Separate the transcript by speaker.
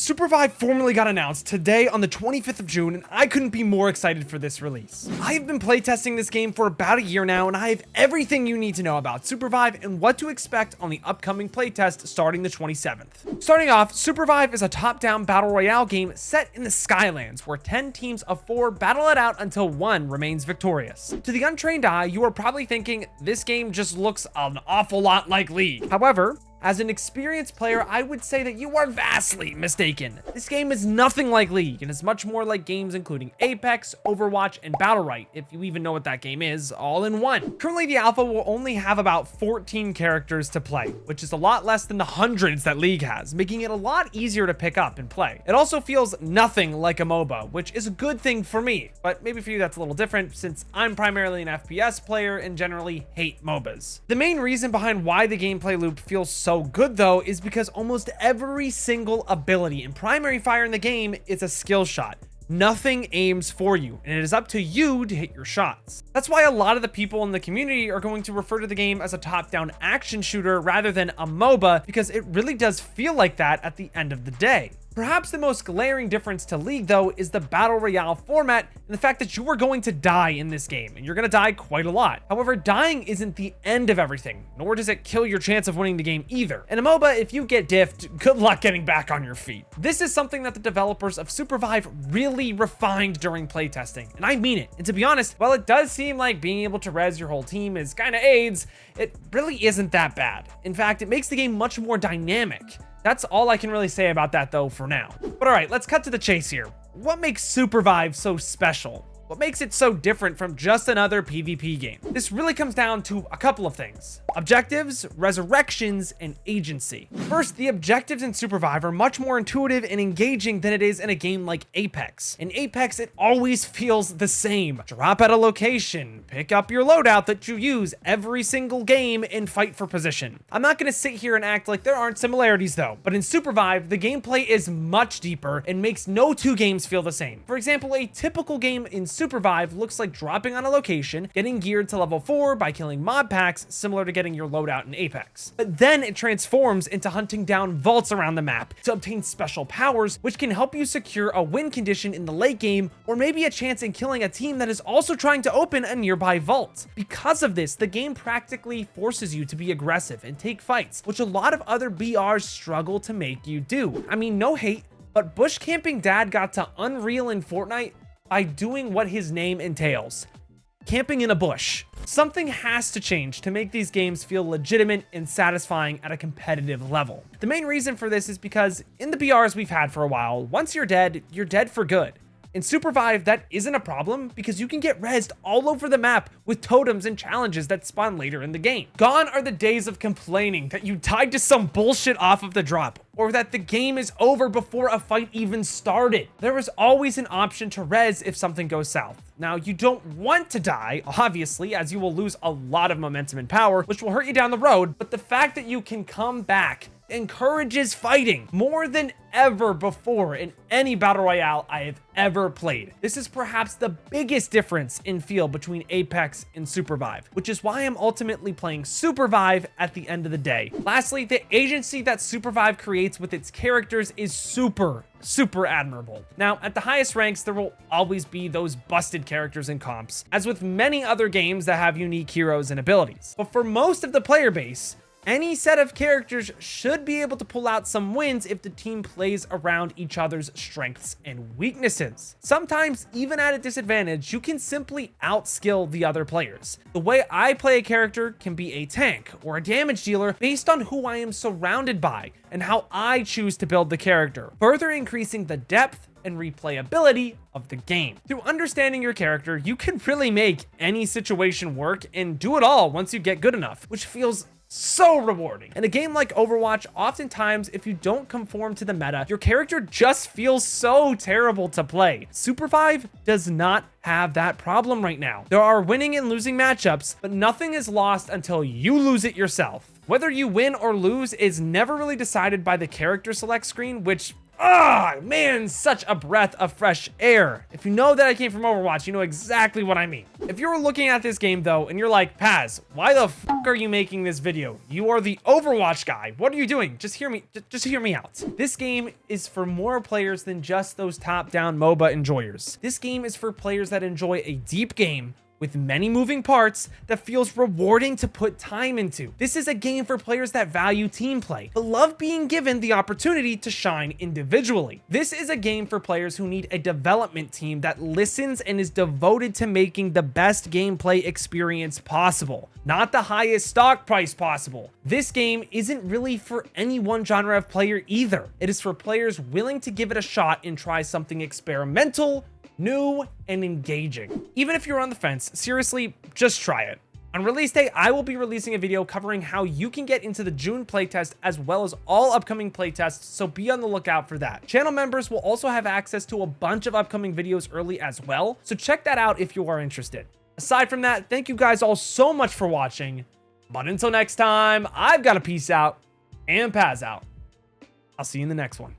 Speaker 1: Supervive formally got announced today on the 25th of June, and I couldn't be more excited for this release. I've been playtesting this game for about a year now, and I have everything you need to know about Supervive and what to expect on the upcoming playtest starting the 27th. Starting off, Supervive is a top-down battle royale game set in the Skylands, where 10 teams of 4 battle it out until one remains victorious. To the untrained eye, you are probably thinking this game just looks an awful lot like League. However, as an experienced player, I would say that you are vastly mistaken. This game is nothing like League and is much more like games including Apex, Overwatch, and Battlerite, if you even know what that game is, all in one. Currently, the alpha will only have about 14 characters to play, which is a lot less than the hundreds that League has, making it a lot easier to pick up and play. It also feels nothing like a MOBA, which is a good thing for me, but maybe for you that's a little different since I'm primarily an FPS player and generally hate MOBAs. The main reason behind why the gameplay loop feels so good though is because almost every single ability and primary fire in the game is a skill shot. Nothing aims for you, and it is up to you to hit your shots. That's why a lot of the people in the community are going to refer to the game as a top-down action shooter rather than a MOBA, because it really does feel like that at the end of the day. Perhaps the most glaring difference to League, though, is the Battle Royale format and the fact that you are going to die in this game, and you're going to die quite a lot. However, dying isn't the end of everything, nor does it kill your chance of winning the game either. In a MOBA, if you get diffed, good luck getting back on your feet. This is something that the developers of Supervive really refined during playtesting, and I mean it. And to be honest, while it does seem like being able to res your whole team is kind of AIDS, it really isn't that bad. In fact, it makes the game much more dynamic. That's all I can really say about that though for now. But all right, let's cut to the chase here. What makes Supervive so special? What makes it so different from just another PvP game? This really comes down to a couple of things: objectives, resurrections, and agency. First, the objectives in Supervive are much more intuitive and engaging than it is in a game like Apex. In Apex, it always feels the same. Drop at a location, pick up your loadout that you use every single game, and fight for position. I'm not gonna sit here and act like there aren't similarities though, but in Supervive, the gameplay is much deeper and makes no two games feel the same. For example, a typical game in Supervive looks like dropping on a location, getting geared to level 4 by killing mob packs, similar to getting your loadout in Apex. But then it transforms into hunting down vaults around the map to obtain special powers, which can help you secure a win condition in the late game, or maybe a chance in killing a team that is also trying to open a nearby vault. Because of this, the game practically forces you to be aggressive and take fights, which a lot of other BRs struggle to make you do. I mean, no hate, but bush camping dad got to Unreal in Fortnite by doing what his name entails: camping in a bush. Something has to change to make these games feel legitimate and satisfying at a competitive level. The main reason for this is because in the BRs we've had for a while, once you're dead for good. In Supervive, that isn't a problem because you can get rezzed all over the map with totems and challenges that spawn later in the game. Gone are the days of complaining that you died to some bullshit off of the drop, or that the game is over before a fight even started. There is always an option to res if something goes south. Now, you don't want to die, obviously, as you will lose a lot of momentum and power, which will hurt you down the road, but the fact that you can come back encourages fighting more than ever before in any battle royale I have ever played. This is perhaps the biggest difference in feel between Apex and Supervive, which is why I'm ultimately playing Supervive at the end of the day. Lastly, the agency that Supervive creates with its characters is super admirable. Now, at the highest ranks, there will always be those busted characters and comps, as with many other games that have unique heroes and abilities. But for most of the player base, any set of characters should be able to pull out some wins if the team plays around each other's strengths and weaknesses. Sometimes, even at a disadvantage, you can simply outskill the other players. The way I play a character can be a tank or a damage dealer based on who I am surrounded by and how I choose to build the character, further increasing the depth and replayability of the game. Through understanding your character, you can really make any situation work and do it all once you get good enough, which feels so rewarding. In a game like Overwatch, oftentimes if you don't conform to the meta, your character just feels so terrible to play. Supervive does not have that problem right now. There are winning and losing matchups, but nothing is lost until you lose it yourself. Whether you win or lose is never really decided by the character select screen, which Ah, man, such a breath of fresh air. If you know that I came from Overwatch, you know exactly what I mean. If you're looking at this game though, and you're like, Paz, why the fuck are you making this video? You are the Overwatch guy. What are you doing? Just hear me out. This game is for more players than just those top-down MOBA enjoyers. This game is for players that enjoy a deep game with many moving parts that feels rewarding to put time into. This is a game for players that value team play, but love being given the opportunity to shine individually. This is a game for players who need a development team that listens and is devoted to making the best gameplay experience possible, not the highest stock price possible. This game isn't really for any one genre of player either. It is for players willing to give it a shot and try something experimental, new, and engaging. Even if you're on the fence, seriously, just try it. On release day, I will be releasing a video covering how you can get into the June playtest as well as all upcoming playtests, so be on the lookout for that. Channel members will also have access to a bunch of upcoming videos early as well, so check that out if you are interested. Aside from that, thank you guys all so much for watching, but until next time, I've got to peace out and Paz out. I'll see you in the next one.